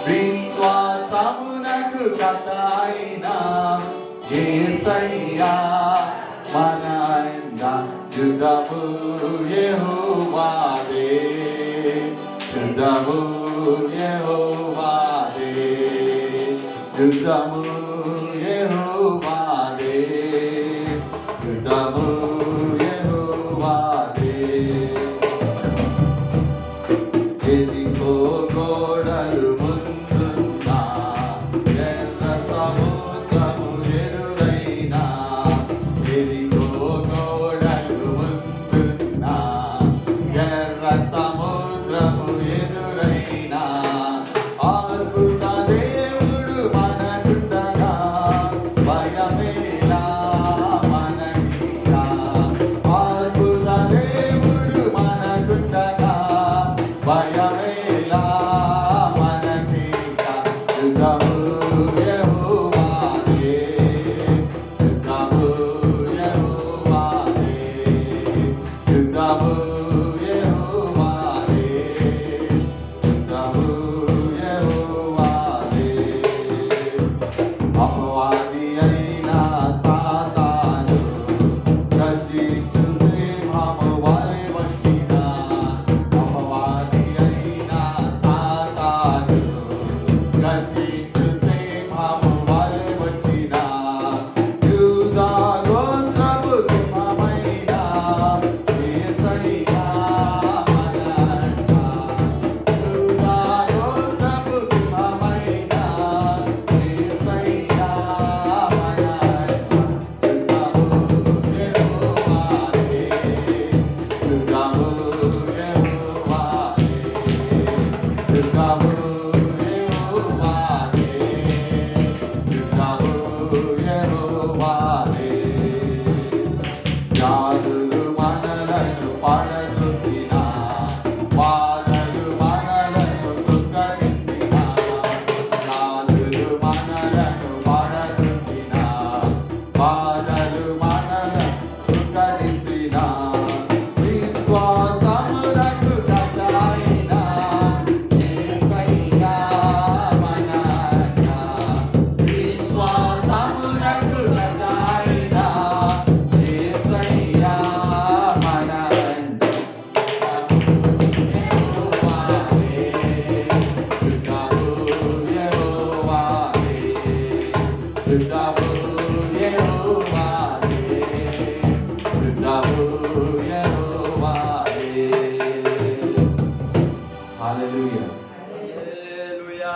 విశ్వాసమునకు కథైన యేసయ్యా మన అండ. యుద్ధము యెహోవాదే, యుద్ధము యెహోవాదే, యుద్ధము యెహోవాదే, యుద్ధము యెహోవాదే. ఎరికో గోడలు ముందున్నా, ఎర్ర సముద్రము ఎదురైనా, ఎరికో గోడలు ముందున్నా, ఎర్ర సముద్రము ఎదురైనా, అద్భుత దేవుడు మనకుండగా భయమేలా మనకిలా. అద్భుత దేవుడు మనకుండగా భయమేలా మనకిలా. యుద్ధము యెహోవాదే, యుద్ధము యెహోవాదే, యుద్ధము యెహోవాదే, యుద్ధము యెహోవాదే. అపవాది అయిన సాతాను గర్జించు సింహము వలె వచ్చినా, అపవాది అయిన సాతాను గర్జించు సింహము వలె వచ్చినా, యూదా గోత్రపు సింహమైన యేసయ్యా మన అండ. యూదా గోత్రపు సింహమైన యేసయ్యా మన అండ. యుద్ధము యెహోవాదే, యుద్ధము యెహోవాదే, యుద్ధము యెహోవాదే, యుద్ధము యెహోవాదే. జాతులు మనలను పడదోసినా, బాధలు మనలను కృంగదీసినా, జాతులు మనలను పడదోసినా, బాధలు మనలను కృంగదీసినా, విశ్వాసమునకు కథైన యేసయ్యా మన అండ. విశ్వాసమునకు కథైన యేసయ్యా మన అండ. యెహోవాదే, యుద్ధము యెహోవాదే, యుద్ధము యెహోవాదే, యుద్ధము యెహోవాదే. హల్లెలూయా. హల్లెలూయా.